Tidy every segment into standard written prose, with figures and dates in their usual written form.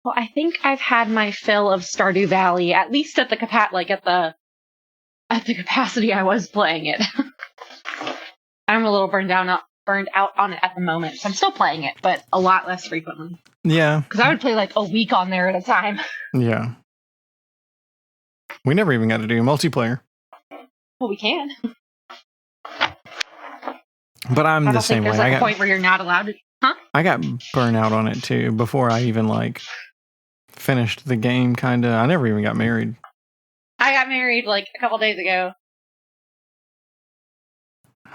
Well, I think I've had my fill of Stardew Valley, at least at the capacity I was playing it. I'm a little burned out on it at the moment. So I'm still playing it, but a lot less frequently. Yeah. Because I would play like a week on there at a time. Yeah. We never even got to do multiplayer. Well, we can. But I'm the same way. There's like a point where you're not allowed to. Huh? I got burnt out on it too before I even like finished the game. Kind of. I never even got married. I got married like a couple days ago.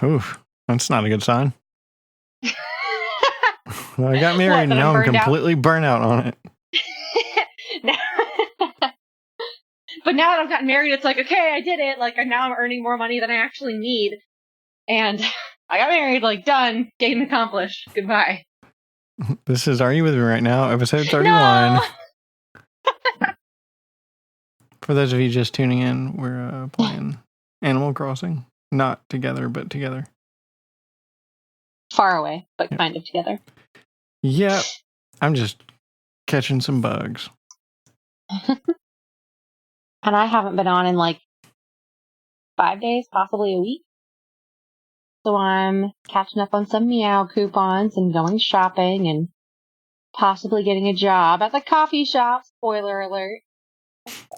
Oof, that's not a good sign. I got married and now I'm completely burnt out on it. But now that I've gotten married, it's like, okay, I did it. Like, now I'm earning more money than I actually need. And I got married, like, done. Game accomplished. Goodbye. This is Are You With Me Right Now, episode 31. No! For those of you just tuning in, we're playing Animal Crossing. Not together, but together. Far away, but kind of together. Yep. I'm just catching some bugs. And I haven't been on in like 5 days, possibly a week. So I'm catching up on some Meow coupons and going shopping and possibly getting a job at the coffee shop. Spoiler alert.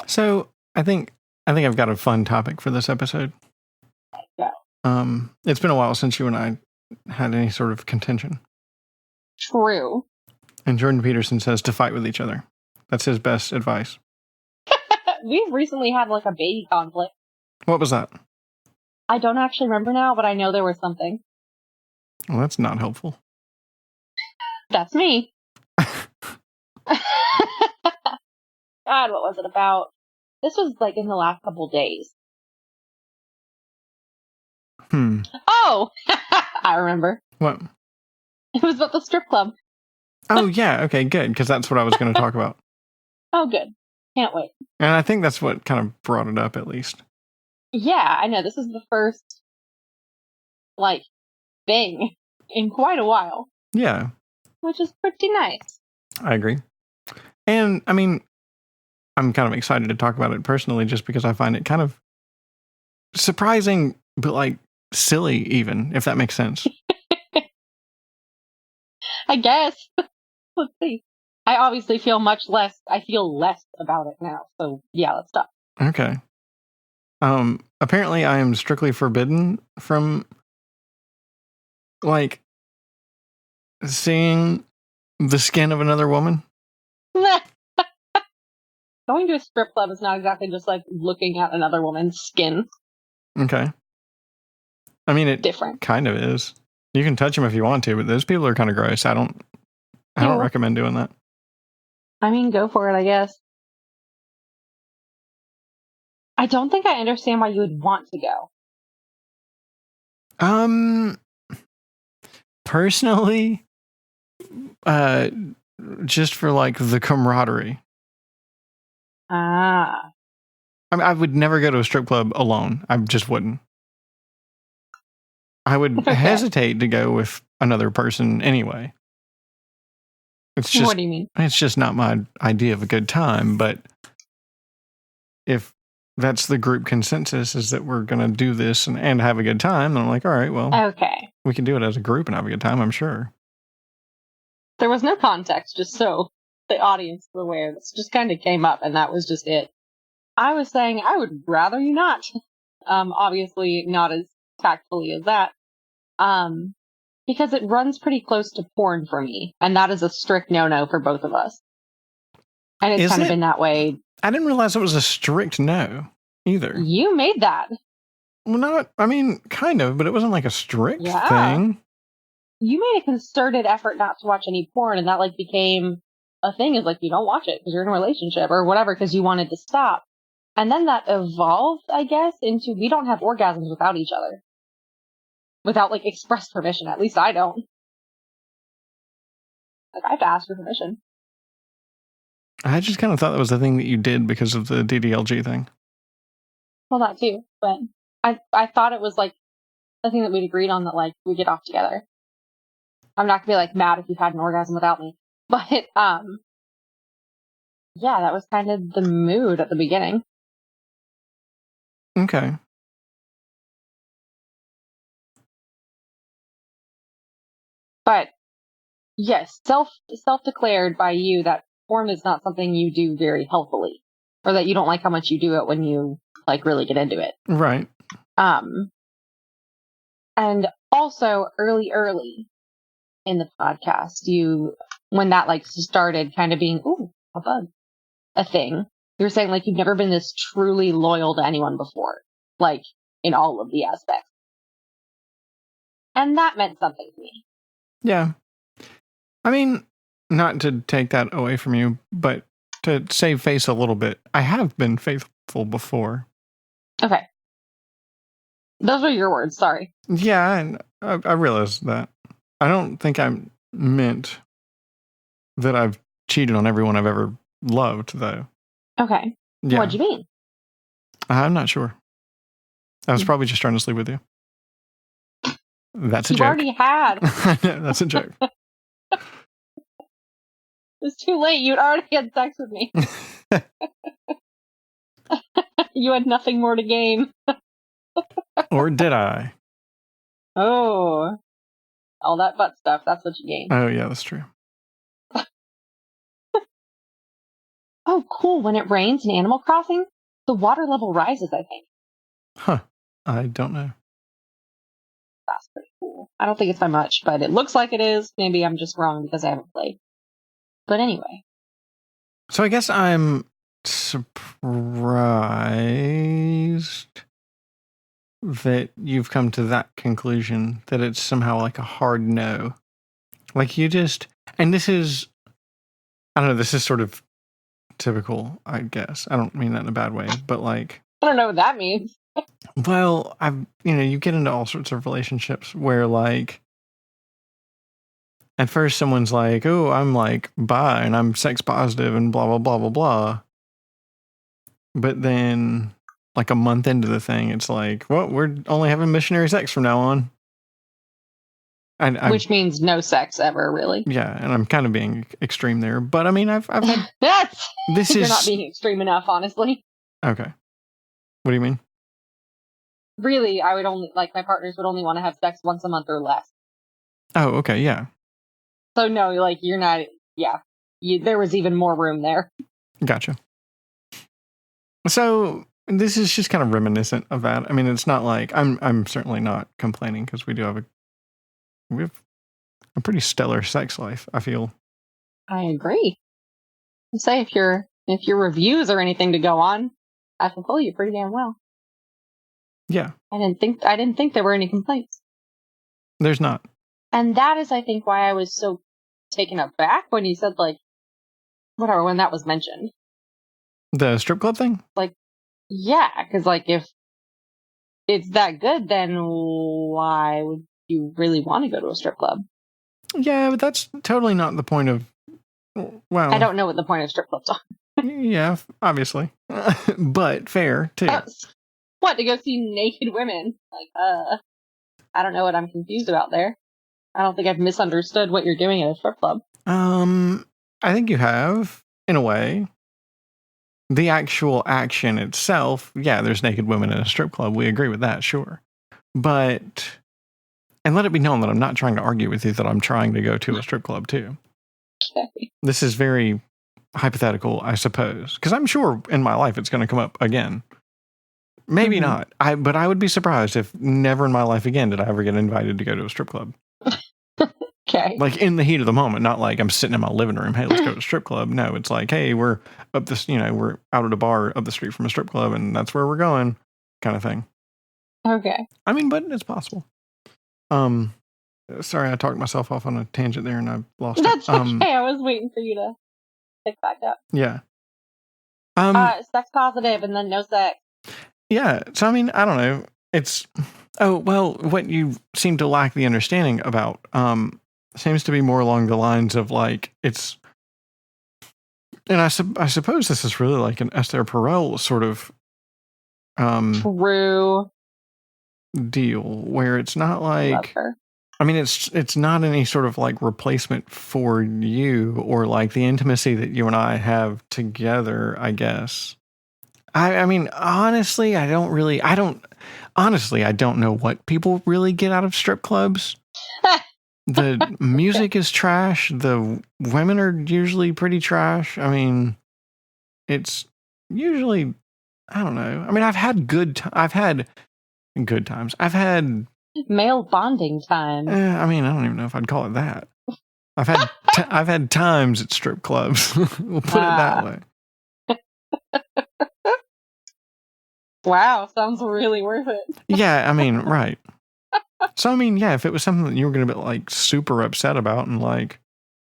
So I think I've got a fun topic for this episode. Go. It's been a while since you and I had any sort of contention. True. And Jordan Peterson says to fight with each other. That's his best advice. We've recently had like a baby conflict. What was that? I don't actually remember now, but I know there was something. Well, that's not helpful. That's me. God, what was it about? This was like in the last couple days. Oh! I remember. What? It was about the strip club. Oh, yeah. Okay, good. Because that's what I was going to talk about. Oh, good. Can't wait. And I think that's what kind of brought it up, at least. Yeah, I know. This is the first, like, thing in quite a while. Yeah. Which is pretty nice. I agree. And, I mean, I'm kind of excited to talk about it personally just because I find it kind of surprising, but, like, silly even, if that makes sense. I guess. Let's see. I obviously feel I feel less about it now. So, yeah, let's stop. Okay. Apparently I am strictly forbidden from, like, seeing the skin of another woman. Going to a strip club is not exactly just, like, looking at another woman's skin. Okay. I mean, it different. Kind of is. You can touch them if you want to, but those people are kind of gross. I don't recommend doing that. I mean, go for it, I guess. I don't think I understand why you would want to go. Personally, just for like the camaraderie. Ah. I mean, I would never go to a strip club alone. I just wouldn't. I would hesitate to go with another person anyway. It's just, what do you mean? It's just not my idea of a good time, but if that's the group consensus is that we're going to do this and have a good time, then I'm like, all right, well, okay, we can do it as a group and have a good time, I'm sure. There was no context, just so the audience is aware. This just kind of came up, and that was just it. I was saying I would rather you not. Obviously not as tactfully as that. Because it runs pretty close to porn for me, and that is a strict no-no for both of us. And it's kind of been that way. I didn't realize it was a strict no, either. You made that. Well, kind of, but it wasn't like a strict thing. You made a concerted effort not to watch any porn, and that, like, became a thing, is like, you don't watch it because you're in a relationship, or whatever, because you wanted to stop. And then that evolved, I guess, into we don't have orgasms without each other. Without, like, express permission. At least I don't. Like, I have to ask for permission. I just kind of thought that was the thing that you did because of the DDLG thing. Well, that too. But I thought it was, like, the thing that we'd agreed on, that, like, we get off together. I'm not gonna be, like, mad if you've had an orgasm without me. But, yeah, that was kind of the mood at the beginning. Okay. But yes, self-declared by you that porn is not something you do very healthily, or that you don't like how much you do it when you like really get into it. Right. And also early in the podcast, when that like started kind of being, ooh, a bug, a thing, you were saying like you've never been this truly loyal to anyone before, like in all of the aspects. And that meant something to me. Yeah. I mean, not to take that away from you, but to save face a little bit, I have been faithful before. Okay. Those were your words, sorry. Yeah, and I realize that. I don't think I meant that I've cheated on everyone I've ever loved, though. Okay. Yeah. What'd you mean? I'm not sure. I was probably just trying to sleep with you. That's a joke. You already had. That's a joke. It's too late. You'd already had sex with me. You had nothing more to gain. Or did I? Oh. All that butt stuff. That's what you gained. Oh, yeah, that's true. Oh, cool. When it rains in Animal Crossing, the water level rises, I think. Huh. I don't know. That's pretty cool. I don't think it's by much, but it looks like it is. Maybe I'm just wrong because I haven't played. But anyway. So I guess I'm surprised that you've come to that conclusion, that it's somehow like a hard no. Like you just, and this is, I don't know, this is sort of typical, I guess. I don't mean that in a bad way, but like, I don't know what that means. well, you get into all sorts of relationships where like, at first someone's like, oh, I'm like bi and I'm sex positive and blah, blah, blah, blah, blah. But then like a month into the thing, it's like, well, we're only having missionary sex from now on. Which means no sex ever, really. Yeah, and I'm kind of being extreme there. But I mean, I've had... You're not being extreme enough, honestly. Okay. What do you mean? Really, I would only, like, my partners would only want to have sex once a month or less. Oh, okay, yeah. So no, like, you're not, yeah. There was even more room there. Gotcha. So this is just kind of reminiscent of that. I mean, it's not like I'm certainly not complaining because we have a pretty stellar sex life, I feel. I agree. I'd say if your reviews are anything to go on, I fulfill you pretty damn well. Yeah. I didn't think there were any complaints. There's not. And that is, I think, why I was so taken aback when you said, like, whatever, when that was mentioned. The strip club thing? Like, yeah, because, like, if it's that good, then why would you really want to go to a strip club? Yeah, but that's totally not the point of, well... I don't know what the point of strip clubs are. Yeah, obviously. But fair, too. What, to go see naked women? Like, I don't know what I'm confused about there. I don't think I've misunderstood what you're doing at a strip club. I think you have, in a way. The actual action itself, yeah, there's naked women in a strip club. We agree with that, sure. But, and let it be known that I'm not trying to argue with you that I'm trying to go to a strip club too. Okay. This is very hypothetical, I suppose, because I'm sure in my life it's going to come up again. Maybe not. But I would be surprised if never in my life again did I ever get invited to go to a strip club. Okay. Like in the heat of the moment, not like I'm sitting in my living room. Hey, let's go to a strip club. No, it's like, hey, we're up this, we're out at a bar up the street from a strip club and that's where we're going, kind of thing. Okay. I mean, but it's possible. Sorry, I talked myself off on a tangent there and I lost That's it. okay. I was waiting for you to pick back up. Yeah. Sex positive and then no sex. Yeah. So, I mean, I don't know. It's, what you seem to lack the understanding about, seems to be more along the lines of like, it's, and I suppose this is really like an Esther Perel sort of, True. deal where it's not like, I mean, it's not any sort of like replacement for you or like the intimacy that you and I have together, I guess. I mean, honestly, I don't know what people really get out of strip clubs. The music is trash. The women are usually pretty trash. I mean, it's usually, I don't know. I mean, I've had good times. I've had male bonding time. I mean, I don't even know if I'd call it that. I've had times at strip clubs. We'll put it that way. Wow, sounds really worth it. Yeah, I mean, right. So I mean, yeah, if it was something that you were going to be like super upset about and like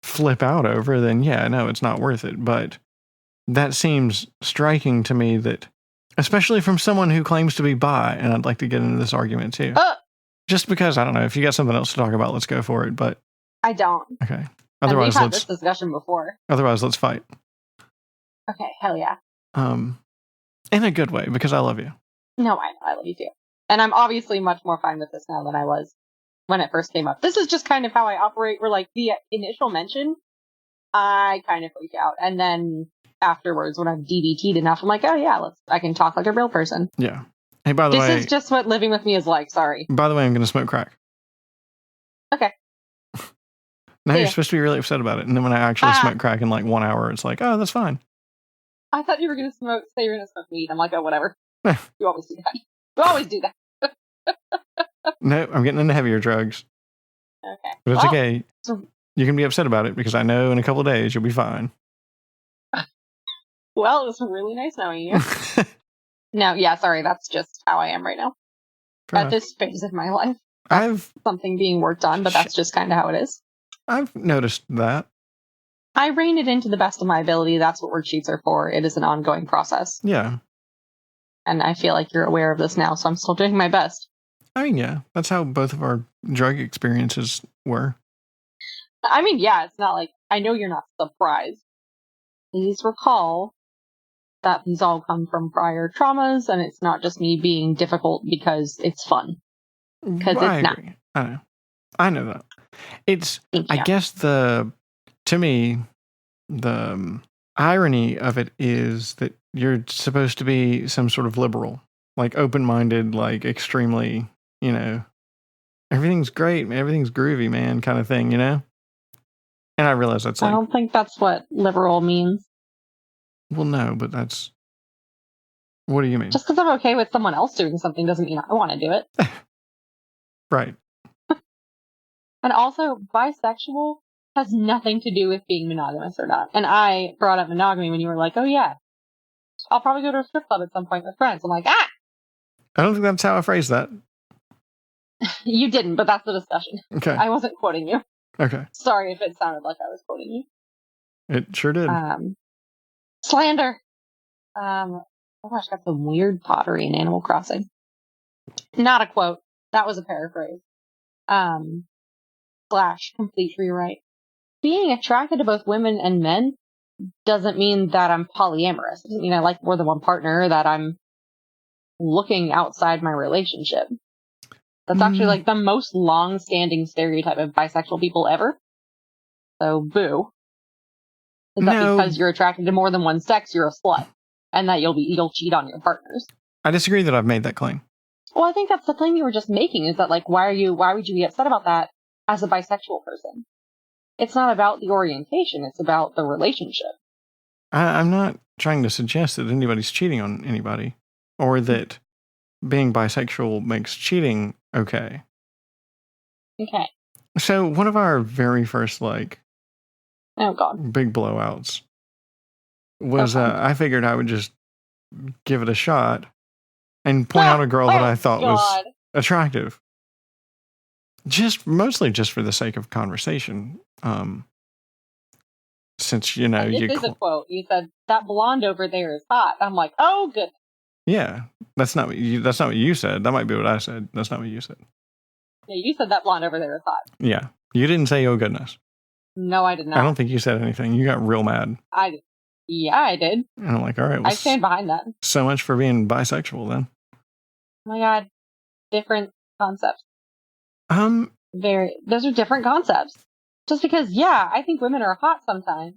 flip out over, then yeah, no, it's not worth it. But that seems striking to me, that especially from someone who claims to be bi, and I'd like to get into this argument too. Just because, I don't know, if you got something else to talk about, let's go for it. But I don't. Okay. Otherwise, we've had this discussion before. Otherwise, let's fight. Okay, hell yeah. In a good way, because I love you. No, I know, I love you too. And I'm obviously much more fine with this now than I was when it first came up. This is just kind of how I operate, where like the initial mention, I kind of freak out. And then afterwards, when I've DBT'd enough, I'm like, oh yeah, I can talk like a real person. Yeah. Hey, by the way, this is just what living with me is like. Sorry. By the way, I'm going to smoke crack. Okay. Now you're supposed to be really upset about it. And then when I actually smoke crack in like 1 hour, it's like, oh, that's fine. I thought you were going to say you were going to smoke weed. I'm like, oh, whatever. You always do that. You always do that. No, I'm getting into heavier drugs. Okay. But it's okay. You can be upset about it because I know in a couple of days you'll be fine. Well, it was really nice knowing you. No, yeah, sorry. That's just how I am right now. At this phase of my life. I've something being worked on, but that's just kind of how it is. I've noticed that. I rein it in to the best of my ability. That's what worksheets are for. It is an ongoing process. Yeah. And I feel like you're aware of this now, so I'm still doing my best. I mean, yeah, that's how both of our drug experiences were. I mean, yeah, it's not like, I know you're not surprised. Please recall that these all come from prior traumas, and it's not just me being difficult because it's fun. Because it's not. I know that. It's, I guess to me, the irony of it is that you're supposed to be some sort of liberal, like open-minded, like extremely, everything's great, everything's groovy, man, kind of thing, And I realize that's like, I don't think that's what liberal means. Well, no, but that's, what do you mean? Just because I'm okay with someone else doing something doesn't mean I want to do it. Right. And also, bisexual has nothing to do with being monogamous or not. And I brought up monogamy when you were like, oh yeah, I'll probably go to a strip club at some point with friends. I'm like, I don't think that's how I phrased that. You didn't, but that's the discussion. Okay. I wasn't quoting you. Okay. Sorry if it sounded like I was quoting you. It sure did. Slander. Oh gosh, got some weird pottery in Animal Crossing. Not a quote. That was a paraphrase. / complete rewrite. Being attracted to both women and men doesn't mean that I'm polyamorous. It doesn't mean I like more than one partner, that I'm looking outside my relationship. That's actually like the most long-standing stereotype of bisexual people ever. So, boo. Is that because you're attracted to more than one sex, you're a slut, and that you'll cheat on your partners? I disagree that I've made that claim. Well, I think that's the claim you were just making, is that like, why would you be upset about that as a bisexual person? It's not about the orientation, it's about the relationship. I'm not trying to suggest that anybody's cheating on anybody, or that being bisexual makes cheating okay. Okay. So one of our very first oh god, big blowouts was I figured I would just give it a shot and point out a girl that I thought was attractive. Mostly just for the sake of conversation. Since, this is a quote. You said, that blonde over there is hot. I'm like, oh, good. Yeah, that's not what you said. That might be what I said. That's not what you said. Yeah, you said that blonde over there is hot. Yeah, you didn't say, oh, goodness. No, I did not. I don't think you said anything. You got real mad. Yeah, I did. And I'm like, all right. Well, I stand behind that. So much for being bisexual then. Oh my god. Different concepts. those are different concepts. Just because, yeah, I think women are hot sometimes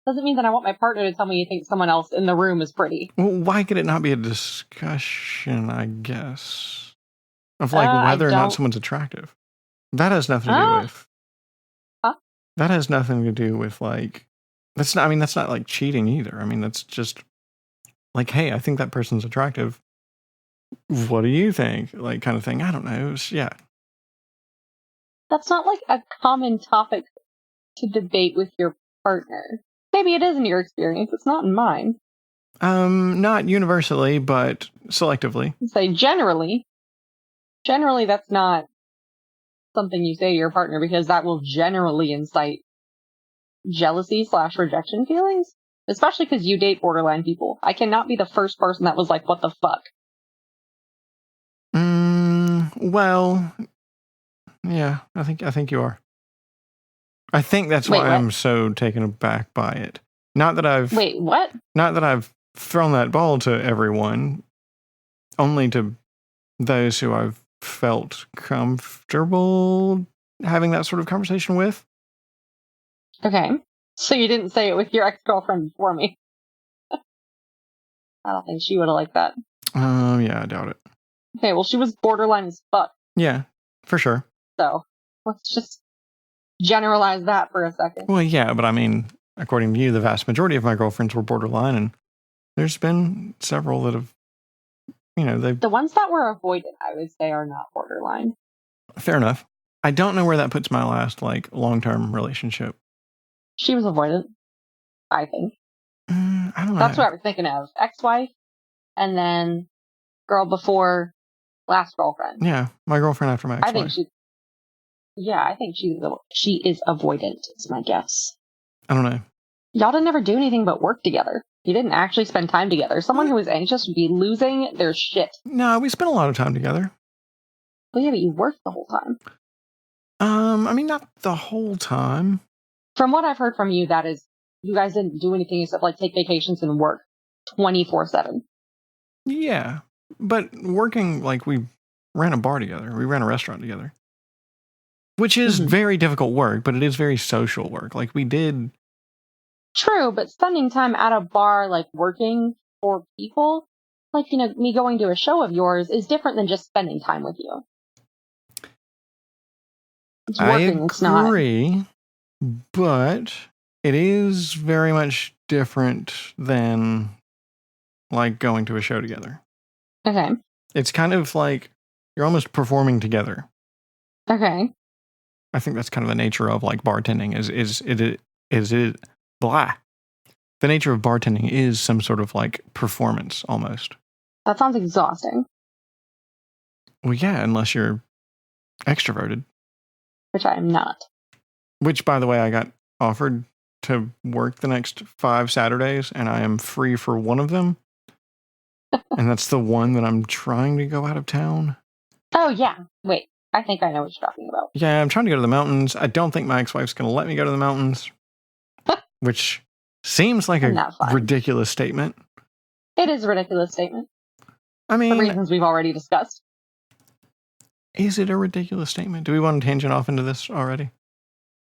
doesn't mean that I want my partner to tell me he thinks someone else in the room is pretty. Well, why could it not be a discussion, I guess, of like whether or not someone's attractive? That has nothing to do with. Huh? That has nothing to do with like. That's not. I mean, that's not like cheating either. I mean, that's just like, hey, I think that person's attractive. What do you think? Like, kind of thing. I don't know. Yeah. That's not like a common topic to debate with your partner. Maybe it is in your experience. It's not in mine. Not universally, but selectively. Say generally. Generally, that's not something you say to your partner because that will generally incite jealousy/rejection feelings. Especially because you date borderline people. I cannot be the first person that was like, what the fuck? Well, yeah, I think you are. I think that's why I'm so taken aback by it. Not that I've thrown that ball to everyone, only to those who I've felt comfortable having that sort of conversation with. Okay. So you didn't say it with your ex-girlfriend before me. I don't think she would have liked that. Yeah, I doubt it. Okay, well, she was borderline as fuck. Yeah, for sure. So, let's just generalize that for a second. Well, yeah, but I mean, according to you, the vast majority of my girlfriends were borderline, and there's been several that have, The ones that were avoided, I would say, are not borderline. Fair enough. I don't know where that puts my last, long-term relationship. She was avoidant, I think. I don't know. That's what I was thinking of. Ex-wife, and then girl before last girlfriend. Yeah, my girlfriend after my ex-wife. I think she is avoidant, is my guess. I don't know. Y'all didn't ever do anything but work together. You didn't actually spend time together. Someone who was anxious would be losing their shit. No, we spent a lot of time together. Well, yeah, but you worked the whole time. I mean, not the whole time. From what I've heard from you, that is, you guys didn't do anything except take vacations and work 24/7. Yeah, but working, we ran a bar together. We ran a restaurant together. Which is very difficult work, but it is very social work. We did. True, but spending time at a bar, working for people, me going to a show of yours is different than just spending time with you. It's working, it's not. I agree, but it is very much different than, going to a show together. Okay. It's kind of you're almost performing together. Okay. I think that's kind of the nature of bartending is it blah. The nature of bartending is some sort of performance almost. That sounds exhausting. Well, yeah, unless you're extroverted. Which I am not. Which, by the way, I got offered to work the next 5 Saturdays, and I am free for one of them. And that's the one that I'm trying to go out of town. Oh, yeah. Wait. I think I know what you're talking about. Yeah, I'm trying to go to the mountains. I don't think my ex-wife's going to let me go to the mountains. Which seems like a ridiculous statement. It is a ridiculous statement. I mean, for reasons we've already discussed. Is it a ridiculous statement? Do we want to tangent off into this already?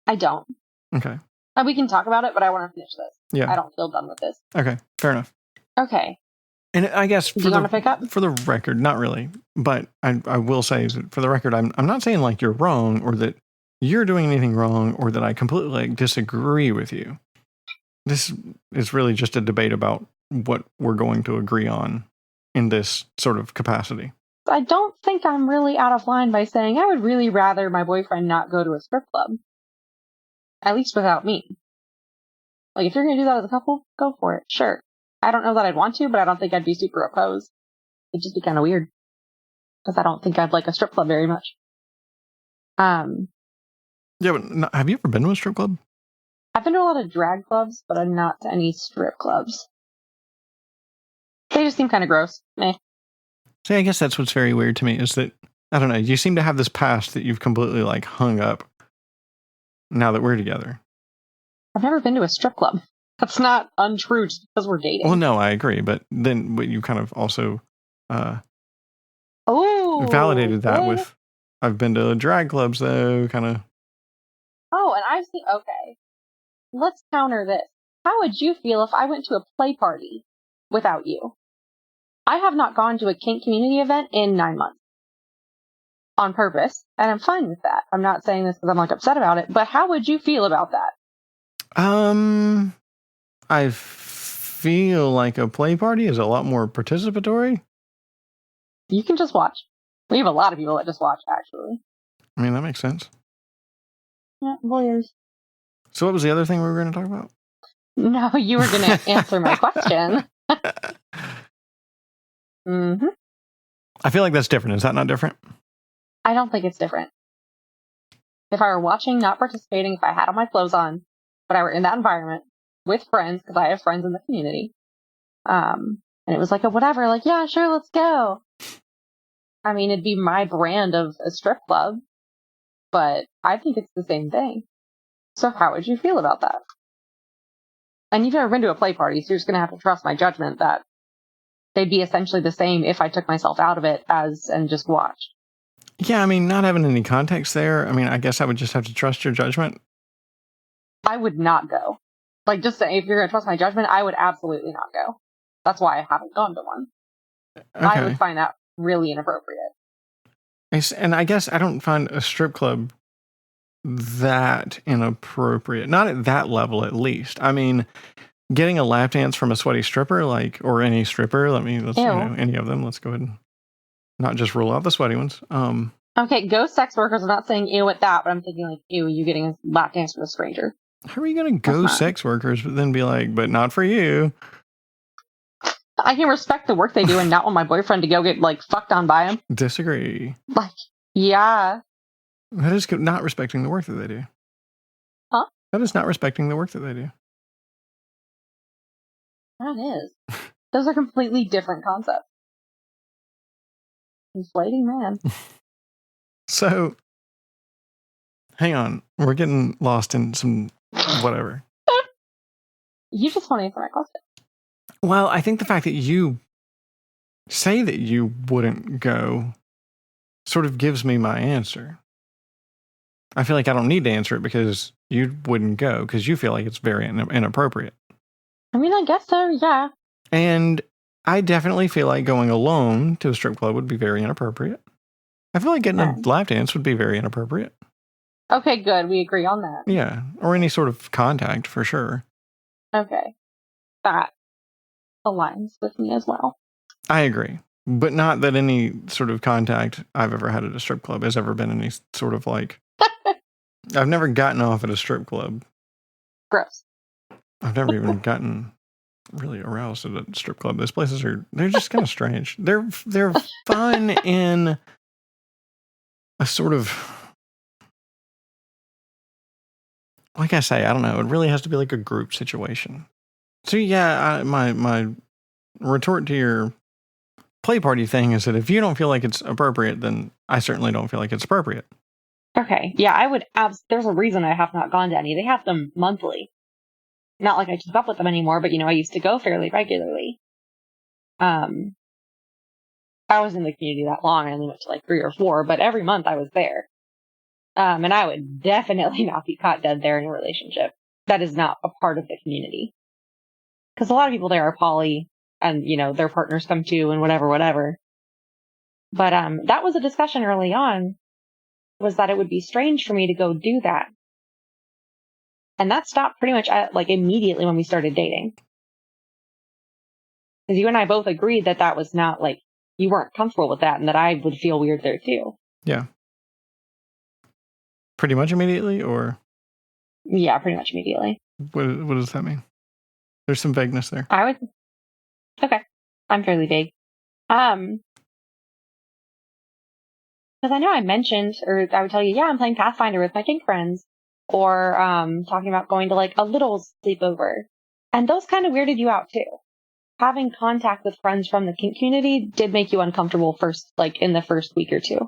I don't. Okay. We can talk about it, but I want to finish this. Yeah. I don't feel done with this. Okay, fair enough. Okay. And I guess do you want to pick up? For the record, not really, but I will say that for the record, I'm not saying you're wrong or that you're doing anything wrong or that I completely disagree with you. This is really just a debate about what we're going to agree on in this sort of capacity. I don't think I'm really out of line by saying I would really rather my boyfriend not go to a strip club. At least without me. If you're going to do that as a couple, go for it. Sure. I don't know that I'd want to, but I don't think I'd be super opposed. It'd just be kind of weird. Because I don't think I'd like a strip club very much. Yeah, but have you ever been to a strip club? I've been to a lot of drag clubs, but I'm not to any strip clubs. They just seem kind of gross. Meh. See, I guess that's what's very weird to me is that, I don't know, you seem to have this past that you've completely hung up now that we're together. I've never been to a strip club. That's not untrue just because we're dating. Well, no, I agree, but then you kind of also validated that with I've been to drag clubs though, kind of. Oh, and I've seen. Okay, let's counter this. How would you feel if I went to a play party without you? I have not gone to a kink community event in 9 months. On purpose, and I'm fine with that. I'm not saying this because I'm like upset about it, but how would you feel about that? I feel like a play party is a lot more participatory. You can just watch. We have a lot of people that just watch, actually. I mean, that makes sense. Yeah, lawyers. So what was the other thing we were going to talk about? No, you were going to answer my question. Mm-hmm. I feel like that's different. Is that not different? I don't think it's different. If I were watching, not participating, if I had all my clothes on, but I were in that environment with friends, because I have friends in the community, and it was like a whatever, like, yeah, sure, let's go. I mean, it'd be my brand of a strip club, but I think it's the same thing. So how would you feel about that? And you've never been to a play party, so you're just going to have to trust my judgment that they'd be essentially the same if I took myself out of it and just watched. Yeah, I mean, not having any context there, I mean, I guess I would just have to trust your judgment. I would not go. Like, just say, if you're going to trust my judgment, I would absolutely not go. That's why I haven't gone to one. Okay. I would find that really inappropriate. And I guess I don't find a strip club that inappropriate. Not at that level, at least. I mean, getting a lap dance from a sweaty stripper, like, or any stripper, any of them, let's go ahead and not just rule out the sweaty ones. Okay, ghost sex workers. I'm not saying ew at that, but I'm thinking like, ew, you getting a lap dance from a stranger. How are you going to go sex workers, but then be like, but not for you? I can respect the work they do and not want my boyfriend to go get like fucked on by him. Disagree. Like, yeah. That is not respecting the work that they do. Huh? That is not respecting the work that they do. That is. Those are completely different concepts. Inflating man. So, hang on. We're getting lost in some whatever. You just want to answer my question. Well, I think the fact that you say that you wouldn't go sort of gives me my answer. I feel like I don't need to answer it because you wouldn't go because you feel like it's very inappropriate. I mean, I guess so, yeah. And I definitely feel like going alone to a strip club would be very inappropriate. I feel like getting a lap dance would be very inappropriate. Okay, good. We agree on that. Yeah, or any sort of contact for sure. Okay. That aligns with me as well. I agree. But not that any sort of contact I've ever had at a strip club has ever been any sort of like... I've never gotten off at a strip club. Gross. I've never even gotten really aroused at a strip club. Those places they're just kind of strange. They're fun in a sort of... Like I say, I don't know. It really has to be like a group situation. So yeah, my retort to your play party thing is that if you don't feel like it's appropriate, then I certainly don't feel like it's appropriate. Okay. Yeah, I would. There's a reason I have not gone to any. They have them monthly. Not like I keep up with them anymore, but I used to go fairly regularly. I was in the community that long. I only went to like 3 or 4, but every month I was there. And I would definitely not be caught dead there in a relationship. That is not a part of the community. Because a lot of people there are poly, and, their partners come too, and whatever. But that was a discussion early on, was that it would be strange for me to go do that. And that stopped pretty much immediately when we started dating. Because you and I both agreed that was not, you weren't comfortable with that, and that I would feel weird there too. Yeah. Pretty much immediately, or? Yeah, pretty much immediately. What does that mean? There's some vagueness there. Okay. I'm fairly vague. Because I know I mentioned, or I would tell you, yeah, I'm playing Pathfinder with my kink friends. Or talking about going to a little sleepover. And those kind of weirded you out too. Having contact with friends from the kink community did make you uncomfortable in the first week or 2.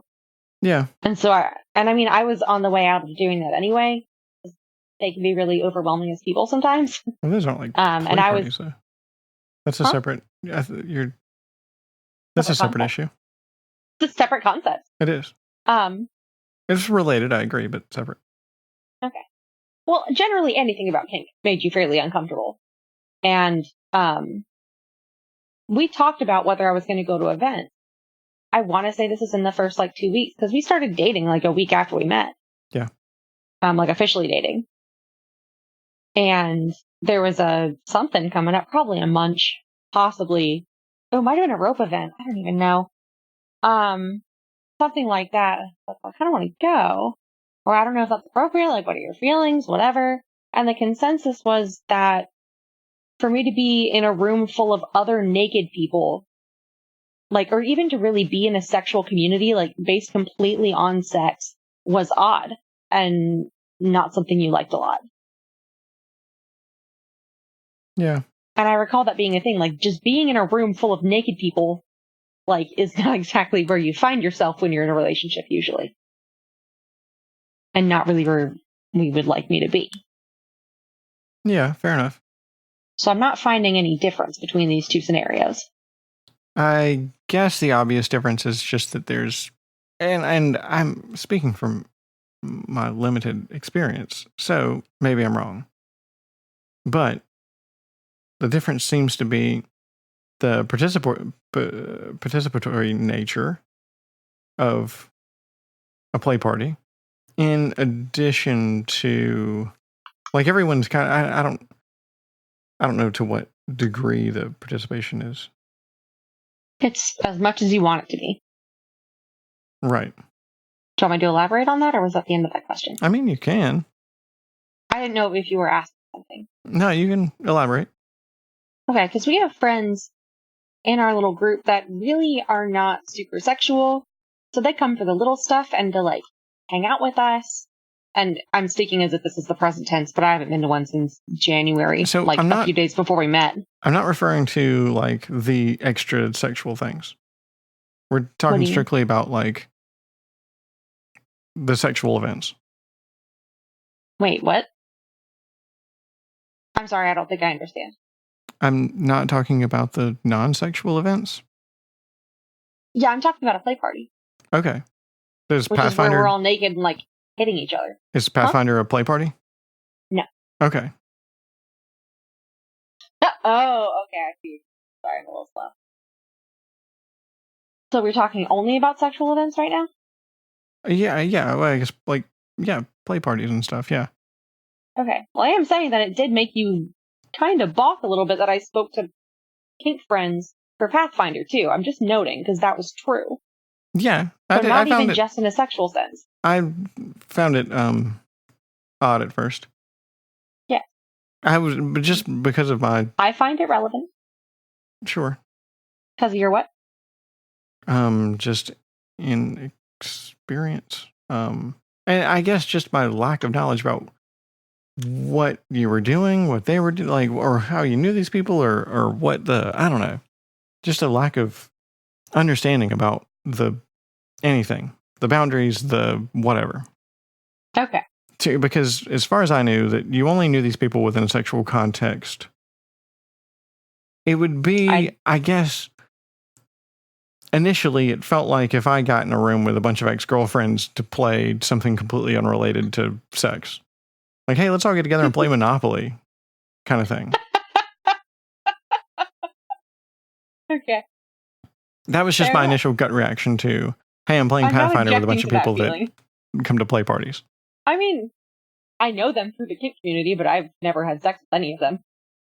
Yeah. And so I was on the way out of doing that anyway. They can be really overwhelming as people sometimes. Well, those aren't and I was... So. That's a separate... That's a separate issue. It's a separate concept. It is. It's related, I agree, but separate. Okay. Well, generally anything about kink made you fairly uncomfortable. And we talked about whether I was going to go to events. I want to say this is in the first 2 weeks because we started dating a week after we met. Yeah. Officially dating. And there was something coming up, probably a munch, possibly. Oh, it might have been a rope event. I don't even know. Something like that. I kind of want to go. Or I don't know if that's appropriate. What are your feelings? Whatever. And the consensus was that for me to be in a room full of other naked people, or even to really be in a sexual community, based completely on sex, was odd and not something you liked a lot. Yeah. And I recall that being a thing, just being in a room full of naked people, is not exactly where you find yourself when you're in a relationship usually. And not really where we would like me to be. Yeah, fair enough. So I'm not finding any difference between these two scenarios. I guess the obvious difference is just that there's, and I'm speaking from my limited experience, so maybe I'm wrong. But the difference seems to be the participatory nature of a play party, in addition to, everyone's kind of, I don't know to what degree the participation is. It's as much as you want it to be. Right. Do you want me to elaborate on that, or was that the end of that question? I mean, you can. I didn't know if you were asking something. No, you can elaborate. Okay, because we have friends in our little group that really are not super sexual. So they come for the little stuff and to hang out with us. And I'm speaking as if this is the present tense, but I haven't been to one since January. So a few days before we met. I'm not referring to the extra sexual things. We're talking strictly about the sexual events. Wait, what? I'm sorry, I don't think I understand. I'm not talking about the non-sexual events. Yeah, I'm talking about a play party. Okay. Which is where we're all naked and hitting each other. Is Pathfinder a play party? No. Okay. Oh, okay, I see. Sorry, I'm a little slow. So we're talking only about sexual events right now? Yeah. Well, I guess play parties and stuff. Yeah. Okay. Well, I am saying that it did make you kind of balk a little bit that I spoke to kink friends for Pathfinder too. I'm just noting because that was true. Yeah, I did. Not even just in a sexual sense. I found it odd at first. Yeah. But just because of my. I find it relevant. Sure. Because of your what? Just inexperience. And I guess just my lack of knowledge about what you were doing, what they were doing, or how you knew these people, or what I don't know. Just a lack of understanding about anything, the boundaries, the whatever. Okay. Because as far as I knew, that you only knew these people within a sexual context. It would be, I guess, initially it felt like if I got in a room with a bunch of ex-girlfriends to play something completely unrelated to sex. Hey, let's all get together and play Monopoly kind of thing. Okay. That was just my initial gut reaction to, hey, I'm playing Pathfinder with a bunch of people that come to play parties. I mean, I know them through the kink community, but I've never had sex with any of them.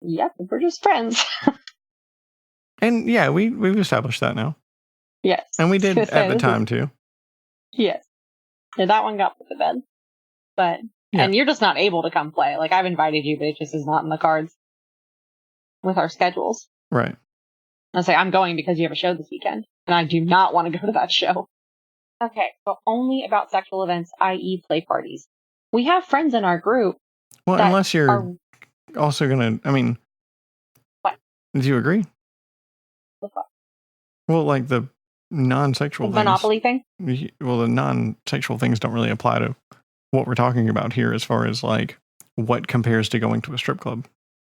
Yep, we're just friends. And yeah, we've established that now. Yes. And we did at the time too. Yes. Yeah, that one got put to bed. But and you're just not able to come play. I've invited you, but it just is not in the cards with our schedules. Right. I say I'm going because you have a show this weekend, and I do not want to go to that show. Okay, so only about sexual events, i.e. play parties. We have friends in our group. Well, unless you're also going to, I mean... What? Do you agree? With what? Well, the non-sexual things. Monopoly thing? Well, the non-sexual things don't really apply to what we're talking about here as far as, what compares to going to a strip club.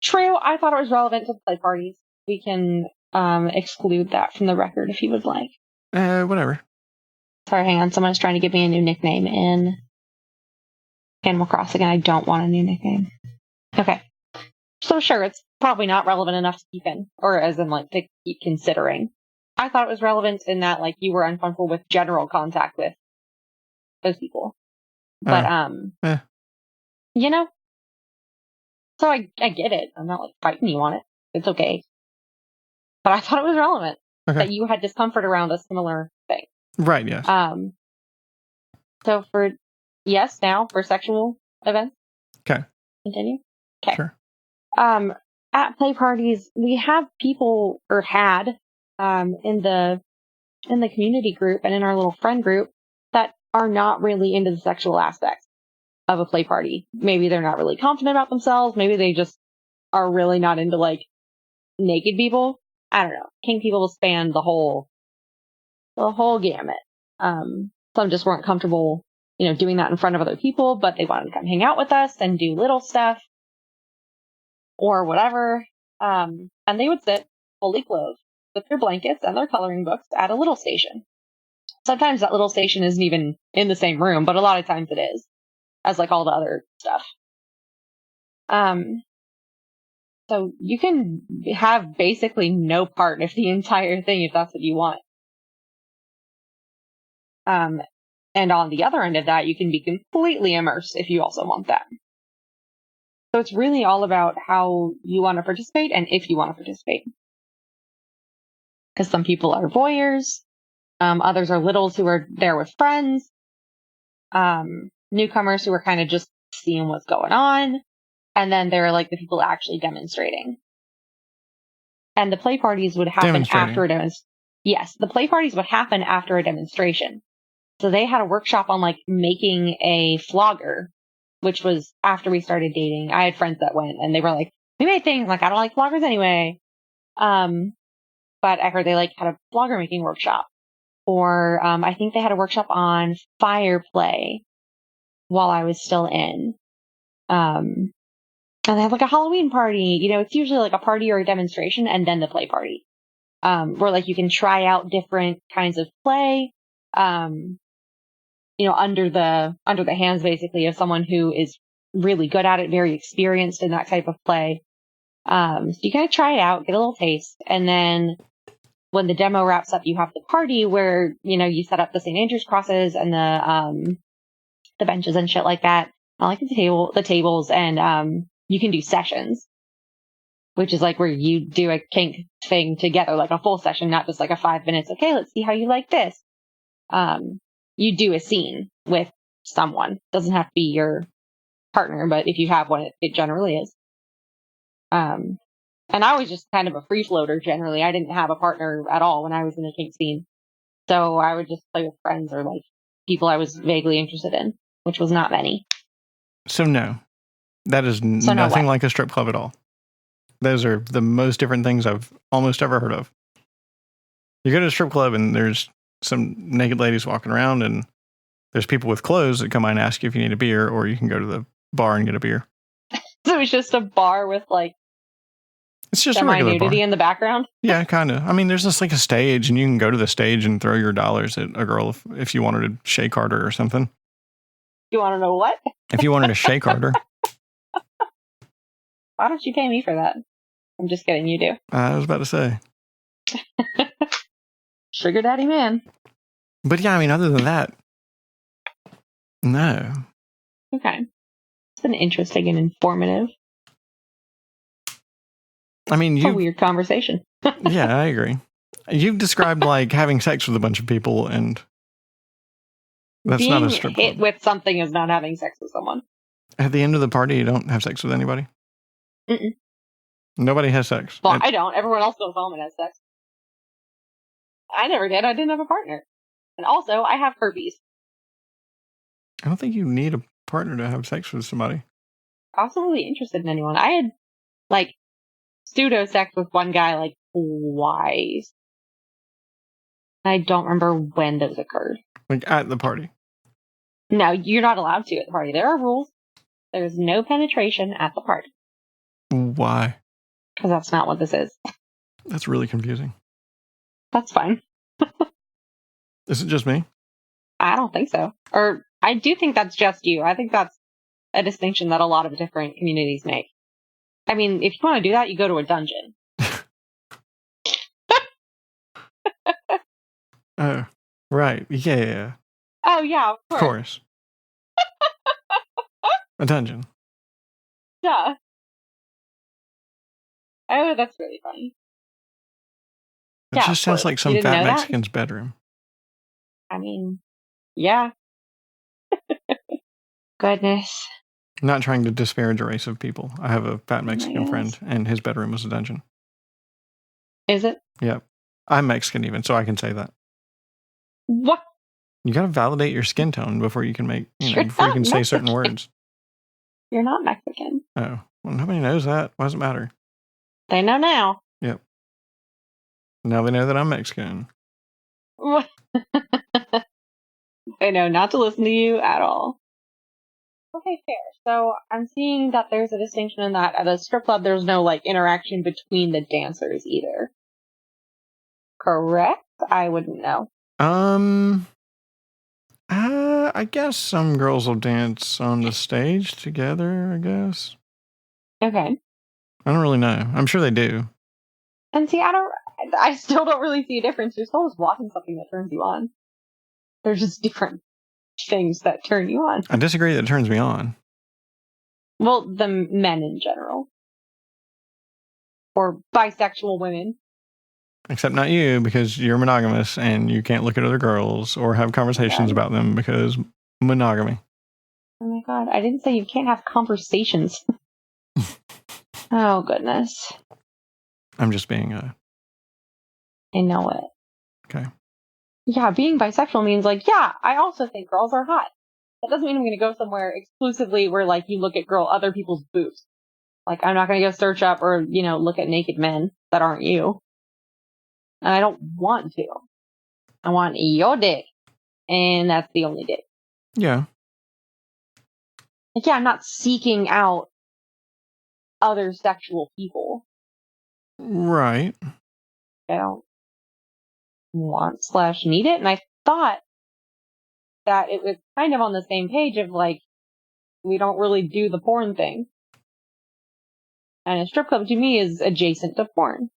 True, I thought it was relevant to play parties. We can exclude that from the record if you would like. Whatever. Sorry, hang on. Someone's trying to give me a new nickname in Animal Crossing, and I don't want a new nickname. Okay. So sure, it's probably not relevant enough to keep in, or as in, like, to keep considering. I thought it was relevant in that, like, you were uncomfortable with general contact with those people. But, you know, so I get it. I'm not, like, fighting you on it. It's okay. But I thought it was relevant that you had discomfort around a similar thing. Right, yes. So now for sexual events. Okay. Continue? Okay. Sure. At play parties, we have people, or had, in the community group and in our little friend group that are not really into the sexual aspects of a play party. Maybe they're not really confident about themselves. Maybe they just are really not into, like, naked people. I don't know. Kink people span the whole gamut. Some just weren't comfortable, doing that in front of other people, but they wanted to come hang out with us and do little stuff or whatever. And they would sit fully clothed with their blankets and their coloring books at a little station. Sometimes that little station isn't even in the same room, but a lot of times it is, as like all the other stuff. So you can have basically no part of the entire thing if that's what you want. And on the other end of that, you can be completely immersed if you also want that. So it's really all about how you want to participate and if you want to participate. Because some people are voyeurs, others are littles who are there with friends, newcomers who are kind of just seeing what's going on, and then there are like the people actually demonstrating. And the play parties would happen after a demonstration. Yes, the play parties would happen after a demonstration. So they had a workshop on like making a flogger, which was after we started dating. I had friends that went and they were like, we made things, like I don't like floggers anyway. But I heard they like had a flogger making workshop. Or I think they had a workshop on fire play while I was still in. And they have like a Halloween party. It's usually like a party or a demonstration and then the play party. Where like you can try out different kinds of play. Under the hands basically of someone who is really good at it, very experienced in that type of play. So you kind of try it out, get a little taste, and then when the demo wraps up, you have the party where, you set up the St. Andrew's crosses and the benches and shit like that. I like the tables, and you can do sessions, which is like where you do a kink thing together, like a full session, not just like a 5 minutes. Okay, let's see how you like this. You do a scene with someone. Doesn't have to be your partner, but if you have one, it generally is. And I was just kind of a free floater generally. I didn't have a partner at all when I was in the kink scene. So I would just play with friends or like people I was vaguely interested in, which was not many. So no, that is nothing like a strip club at all. Those are the most different things I've almost ever heard of. You go to a strip club and there's some naked ladies walking around and there's people with clothes that come by and ask you if you need a beer, or you can go to the bar and get a beer. So it's just a bar with like it's just a regular bar. Nudity in the background? Yeah, kind of. I mean, there's just like a stage and you can go to the stage and throw your dollars at a girl if you wanted to shake harder or something. You want to know what? If you wanted to shake harder. Why don't you pay me for that? I'm just kidding, you do. I was about to say. Sugar daddy man. But yeah, I mean, other than that, no. Okay. It's been interesting and informative. I mean, it's a weird conversation. Yeah, I agree. You've described like having sex with a bunch of people, and that's being not a strip club. Hit with something is not having sex with someone. At the end of the party, you don't have sex with anybody? Mm-mm. Nobody has sex. Well, I don't. Everyone else goes home and has sex. I never did. I didn't have a partner. And also, I have herpes. I don't think you need a partner to have sex with somebody. I wasn't really interested in anyone. I had, like, pseudo sex with one guy, like, twice. I don't remember when those occurred. Like, at the party? No, you're not allowed to at the party. There are rules. There's no penetration at the party. Why? Because that's not what this is. That's really confusing. That's fine. Is it just me? I don't think so. Or I do think that's just you. I think that's a distinction that a lot of different communities make. I mean, if you want to do that, you go to a dungeon. Oh, right. Yeah. Oh, yeah, Of course. A dungeon. Duh. Oh, that's really funny. It just sounds like some fat Mexican's bedroom. I mean, yeah. Goodness. I'm not trying to disparage a race of people. I have a fat Mexican friend, and his bedroom was a dungeon. Is it? Yep. I'm Mexican even, so I can say that. What? You gotta validate your skin tone before you can make, before you can say certain words. You're not Mexican. Oh. Well, nobody knows that. Why does it matter? They know now. Yep. Now they know that I'm Mexican. What? They know not to listen to you at all. Okay, fair. So I'm seeing that there's a distinction in that at a strip club there's no interaction between the dancers either. Correct? I wouldn't know. I guess some girls will dance on the stage together, I guess. Okay. I don't really know. I'm sure they do. And see, I still don't really see a difference. You're still just watching something that turns you on. There's just different things that turn you on. I disagree that it turns me on. Well, the men in general. Or bisexual women. Except not you, because you're monogamous and you can't look at other girls or have conversations about them because monogamy. Oh my god, I didn't say you can't have conversations. Oh, goodness. I'm just being I know it. Okay. Yeah, being bisexual means I also think girls are hot. That doesn't mean I'm going to go somewhere exclusively where you look at other people's boobs. I'm not going to go search up or, look at naked men that aren't you. And I don't want to. I want your dick. And that's the only dick. Yeah. I'm not seeking out other sexual people. Right. I don't want/need it. And I thought that it was kind of on the same page of we don't really do the porn thing. And a strip club to me is adjacent to porn.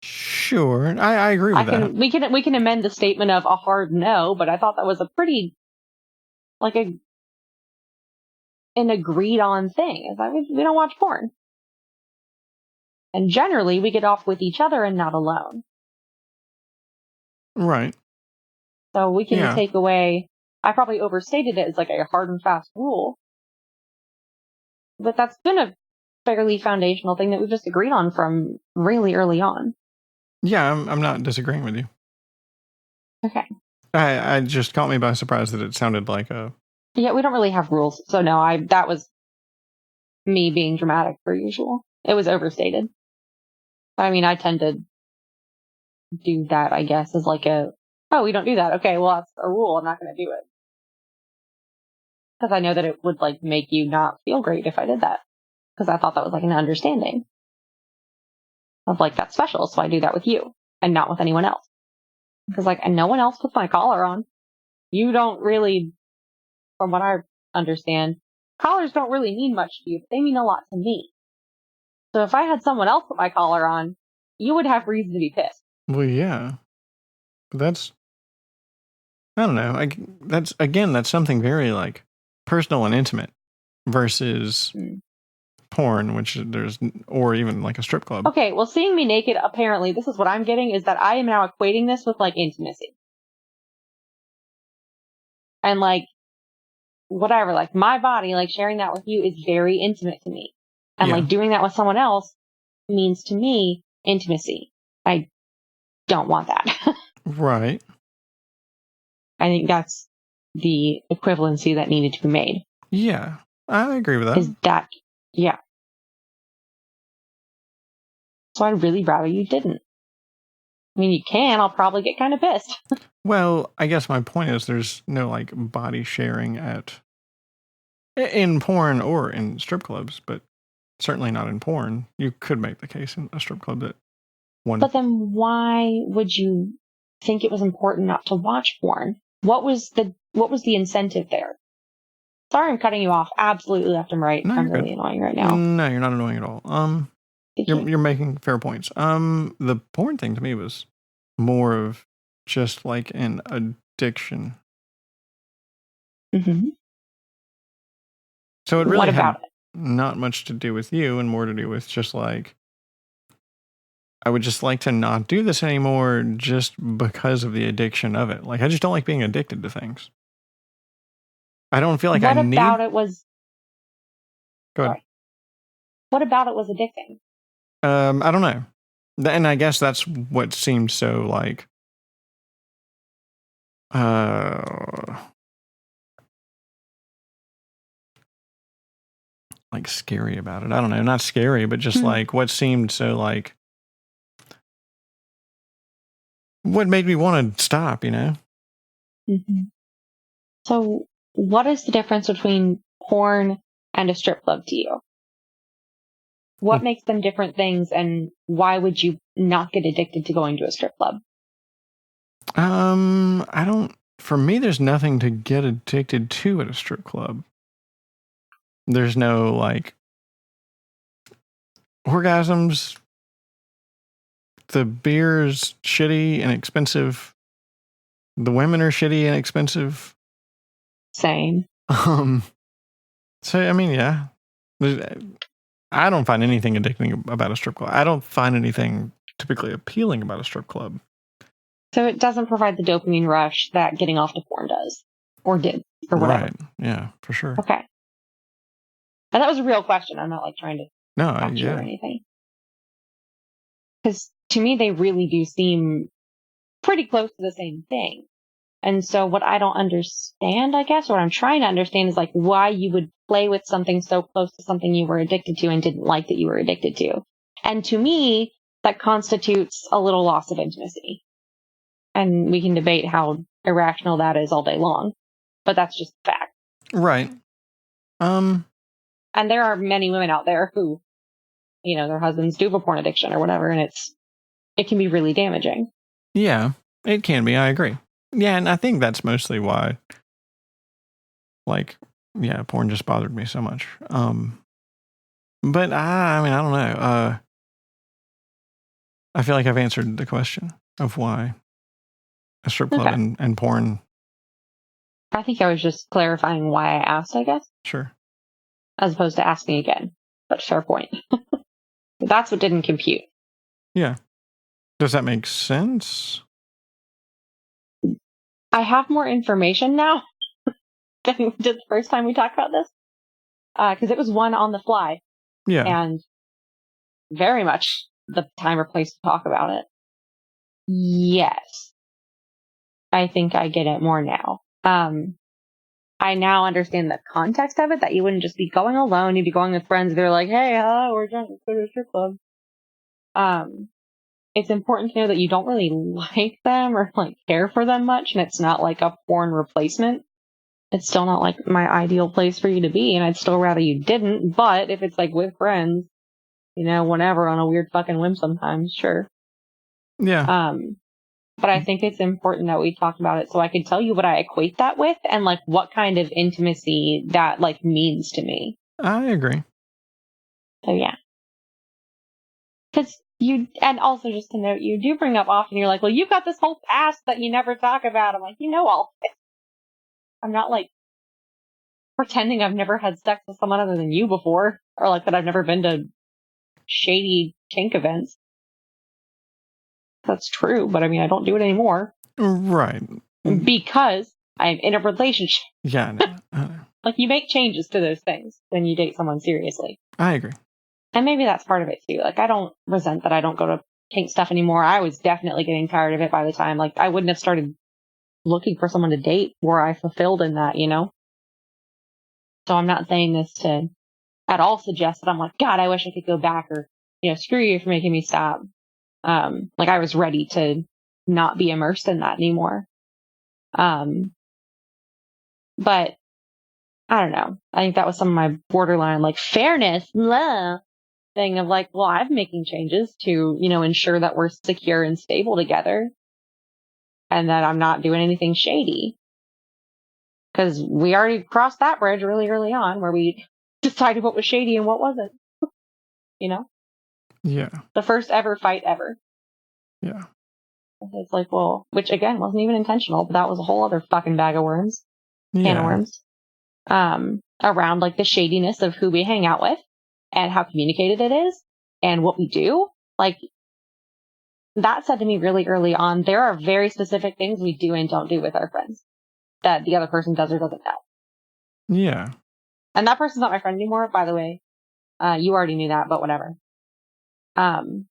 Sure. I agree with that. We can amend the statement of a hard no, but I thought that was a pretty an agreed on thing. Is that we don't watch porn. And generally we get off with each other and not alone. Right. So we can take away, I probably overstated it as a hard and fast rule. But that's been a fairly foundational thing that we've just agreed on from really early on. Yeah, I'm not disagreeing with you. Okay. I just caught me by surprise that it sounded like a... Yeah, we don't really have rules. So no, that was me being dramatic per usual. It was overstated. I mean, I tend to do that, I guess, as oh, we don't do that. Okay, well, that's a rule. I'm not going to do it. Because I know that it would make you not feel great if I did that. Because I thought that was an understanding of that's special, so I do that with you and not with anyone else. Because no one else puts my collar on. You don't really, from what I understand, collars don't really mean much to you, but they mean a lot to me. So if I had someone else put my collar on, you would have reason to be pissed. Well, yeah. But that's, I don't know. That's something very personal and intimate versus porn, which or even a strip club. Okay, well, seeing me naked, apparently, this is what I'm getting, is that I am now equating this with intimacy. And whatever, my body, sharing that with you is very intimate to me. And doing that with someone else means to me intimacy. I don't want that. Right. I think that's the equivalency that needed to be made. Yeah, I agree with that. Is that, yeah. So I'd really rather you didn't. I mean, you can, I'll probably get kind of pissed. Well, I guess my point is there's no body sharing in porn or in strip clubs, but certainly not in porn. You could make the case in a strip club that one. But then why would you think it was important not to watch porn? What was the incentive there? Sorry, I'm cutting you off absolutely left and right. No, I'm you're really good. annoying right now. No, you're not annoying at all. You're making fair points. The porn thing to me was more of just like an addiction. Mm-hmm. So it really What had about it? not much to do with you and more to do with just like, I would just like to not do this anymore just because of the addiction of it. Like, I just don't like being addicted to things. I don't feel like I What need. about it was? Go ahead. Sorry. What about it was addicting? I don't know. And I guess that's what seemed so like, like scary about it. I don't know, not scary, but just like what seemed so like, what made me want to stop, you know? Mm-hmm. So, what is the difference between porn and a strip club to you? What makes them different things, and why would you not get addicted to going to a strip club? I don't. For me, there's nothing to get addicted to at a strip club. There's no like orgasms. The beer's shitty and expensive. The women are shitty and expensive. Same. So I mean, yeah. I don't find anything addicting about a strip club. I don't find anything typically appealing about a strip club. So it doesn't provide the dopamine rush that getting off to porn does, or did, or whatever. Right? Yeah, for sure. Okay. And that was a real question. I'm not like trying to catch you or anything. Because to me, they really do seem pretty close to the same thing. And so what I don't understand, I guess, what I'm trying to understand is like why you would play with something so close to something you were addicted to and didn't like that you were addicted to. And to me, that constitutes a little loss of intimacy. And we can debate how irrational that is all day long, but that's just a fact. Right. And there are many women out there who, you know, their husbands do have a porn addiction or whatever, and it can be really damaging. Yeah, it can be. I agree. Yeah, and I think that's mostly why, like, yeah, porn just bothered me so much. But I mean, I don't know. I feel like I've answered the question of why a strip club and porn. I think I was just clarifying why I asked, I guess. Sure. As opposed to asking again. But fair point. That's what didn't compute. Yeah. Does that make sense? I have more information now than we did the first time we talked about this. Because it was one on the fly. Yeah. And very much the time or place to talk about it. Yes. I think I get it more now. I now understand the context of it, that you wouldn't just be going alone, you'd be going with friends. They're like, hey, hello, we're going to go to a strip club. It's important to know that you don't really like them or like care for them much, and it's not like a porn replacement. It's still not like my ideal place for you to be, and I'd still rather you didn't. But if it's like with friends, you know, whenever on a weird fucking whim sometimes, sure. Yeah. But I think it's important that we talk about it so I can tell you what I equate that with and like what kind of intimacy that like means to me. I agree. So yeah. Because and also just to note, you do bring up often, you're like, well, you've got this whole past that you never talk about. I'm like, you know all. I'm not like pretending I've never had sex with someone other than you before, or like that I've never been to shady kink events. That's true, but I mean, I don't do it anymore. Right. Because I'm in a relationship. Yeah. Like, you make changes to those things when you date someone seriously. I agree. And maybe that's part of it, too. Like, I don't resent that I don't go to kink stuff anymore. I was definitely getting tired of it by the time. Like, I wouldn't have started looking for someone to date were I fulfilled in that, you know? So I'm not saying this to at all suggest that I'm like, God, I wish I could go back, or, you know, screw you for making me stop. Like, I was ready to not be immersed in that anymore. But I don't know. I think that was some of my borderline, like, fairness, blah, thing of like, well, I'm making changes to, you know, ensure that we're secure and stable together and that I'm not doing anything shady. Because we already crossed that bridge really early on where we decided what was shady and what wasn't. You know? Yeah. The first ever fight ever. Yeah. It's like, well, which again wasn't even intentional, but that was a whole other fucking bag of worms. Can of worms. Around like the shadiness of who we hang out with and how communicated it is and what we do. Like, that said to me really early on, there are very specific things we do and don't do with our friends that the other person does or doesn't know. Yeah. And that person's not my friend anymore, by the way. You already knew that, but whatever. And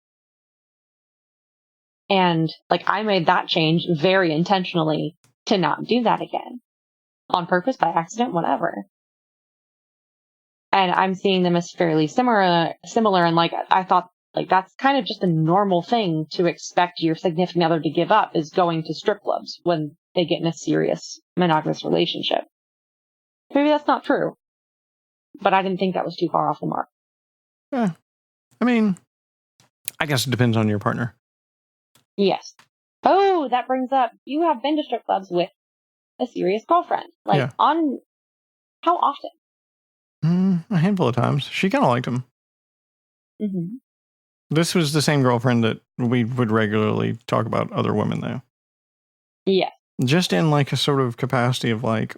like, I made that change very intentionally to not do that again. On purpose, by accident, whatever. And I'm seeing them as fairly similar, and like, I thought, like, that's kind of just a normal thing to expect your significant other to give up, is going to strip clubs when they get in a serious monogamous relationship. Maybe that's not true, but I didn't think that was too far off the mark. Yeah. I mean, I guess it depends on your partner. Yes. Oh, that brings up, you have been to strip clubs with a serious girlfriend. Like, Yeah. on how often? A handful of times. She kind of liked him. Mm-hmm. This was the same girlfriend that we would regularly talk about other women, though. Yeah. Just in like a sort of capacity of like,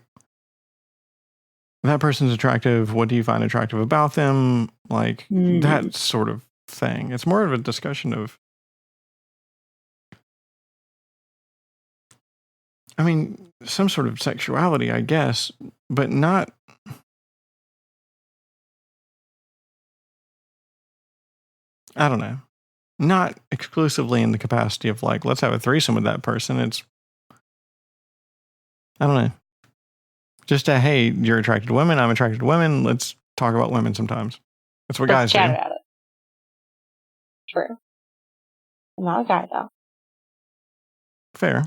that person's attractive. What do you find attractive about them? Like, that sort of thing. It's more of a discussion of, I mean, some sort of sexuality, I guess, but not. I don't know. Not exclusively in the capacity of like, let's have a threesome with that person. It's, I don't know. Just hey, you're attracted to women. I'm attracted to women. Let's talk about women sometimes. That's what guys do. Chat about it. True. I'm not a guy, though. Fair.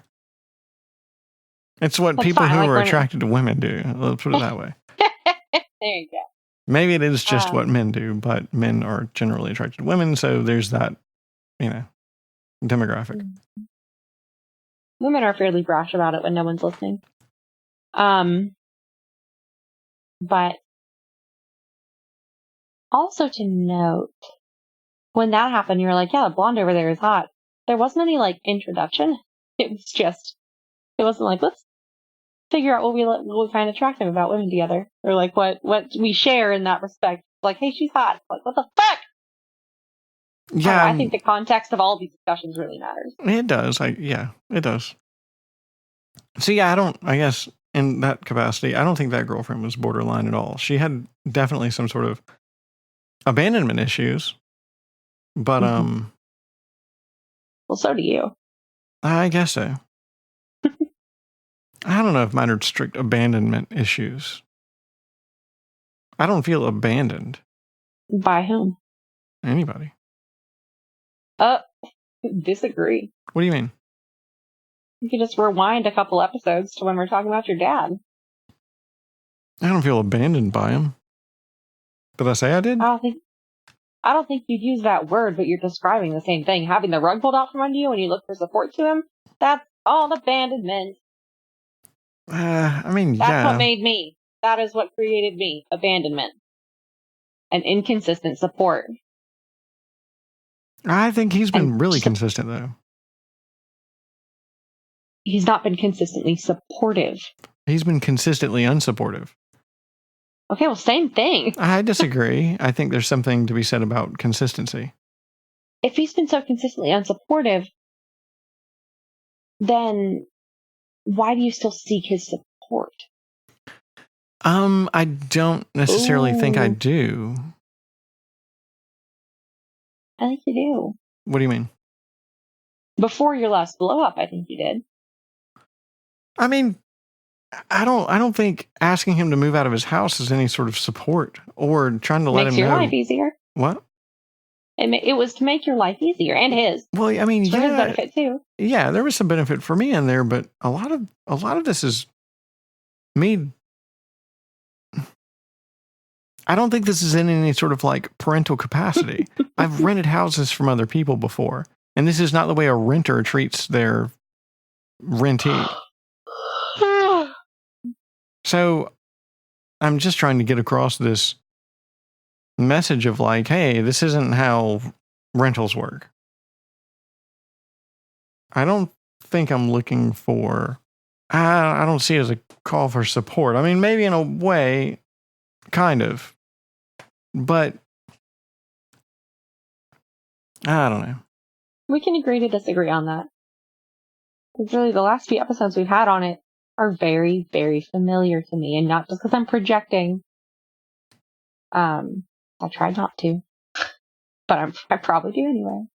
It's what That's people fine. who Like, are attracted to women do. Let's put it that way. There you go. Maybe it is just what men do, but men are generally attracted to women, so there's that, demographic. Women are fairly brash about it when no one's listening. But also to note, when that happened, you were like, yeah, the blonde over there is hot. There wasn't any, like, introduction. It wasn't like, let's figure out what we find attractive about women together. Or, like, what we share in that respect. Like, hey, she's hot. Like, what the fuck? Yeah. I think the context of all these discussions really matters. It does. It does. So, yeah, I guess, in that capacity, I don't think that girlfriend was borderline at all. She had definitely some sort of abandonment issues. But, well, so do you. I guess so. I don't know if mine are strict abandonment issues. I don't feel abandoned. By whom? Anybody. Disagree. What do you mean? You could just rewind a couple episodes to when we're talking about your dad. I don't feel abandoned by him. Did I say I did? I don't think you'd use that word, but you're describing the same thing. Having the rug pulled out from under you when you look for support to him, that's all abandonment. That's what made me. That is what created me. Abandonment. And inconsistent support. I think he's been really consistent, though. He's not been consistently supportive. He's been consistently unsupportive. Okay, well, same thing. I disagree. I think there's something to be said about consistency. If he's been so consistently unsupportive, then why do you still seek his support? I don't necessarily think I do. I think you do. What do you mean? Before your last blow up, I think you did. I mean, I don't think asking him to move out of his house is any sort of support or trying to let him know. Makes your life easier. What? It was to make your life easier and his. Well, I mean, for his benefit too. Yeah, there was some benefit for me in there, but a lot of this is me. I don't think this is in any sort of like parental capacity. I've rented houses from other people before, and this is not the way a renter treats their rentee. So I'm just trying to get across this message of like, hey, this isn't how rentals work. I don't think I'm looking for, I don't see it as a call for support. I mean, maybe in a way, kind of, but I don't know. We can agree to disagree on that. Because really, the last few episodes we've had on it are very, very familiar to me, and not just because I'm projecting. I tried not to, but I probably do anyway.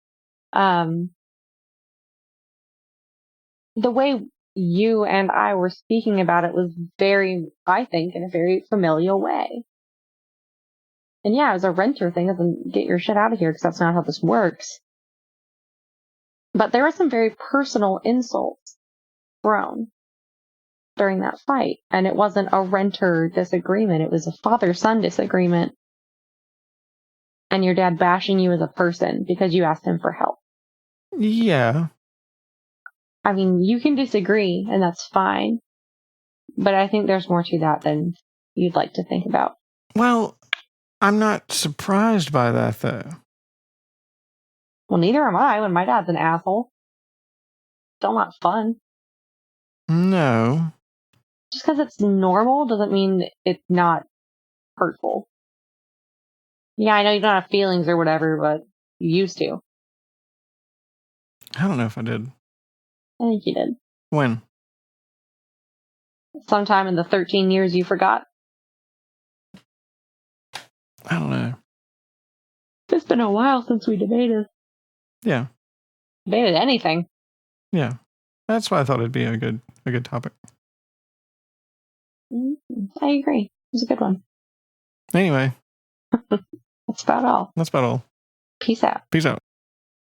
The way you and I were speaking about it was very, I think, in a very familial way. And yeah, as a renter thing, doesn't get your shit out of here because that's not how this works. But there were some very personal insults thrown during that fight. And it wasn't a renter disagreement. It was a father-son disagreement. And your dad bashing you as a person because you asked him for help. Yeah. I mean, you can disagree, and that's fine. But I think there's more to that than you'd like to think about. Well, I'm not surprised by that, though. Well, neither am I when my dad's an asshole. Still not fun. No. Just because it's normal doesn't mean it's not hurtful. Yeah, I know you don't have feelings or whatever, but you used to. I don't know if I did. I think you did. When? Sometime in the 13 years you forgot. I don't know. It's been a while since we debated. Yeah. Debated anything. Yeah. That's why I thought it'd be a good topic. I agree. It was a good one. Anyway. That's about all. That's about all. Peace out. Peace out.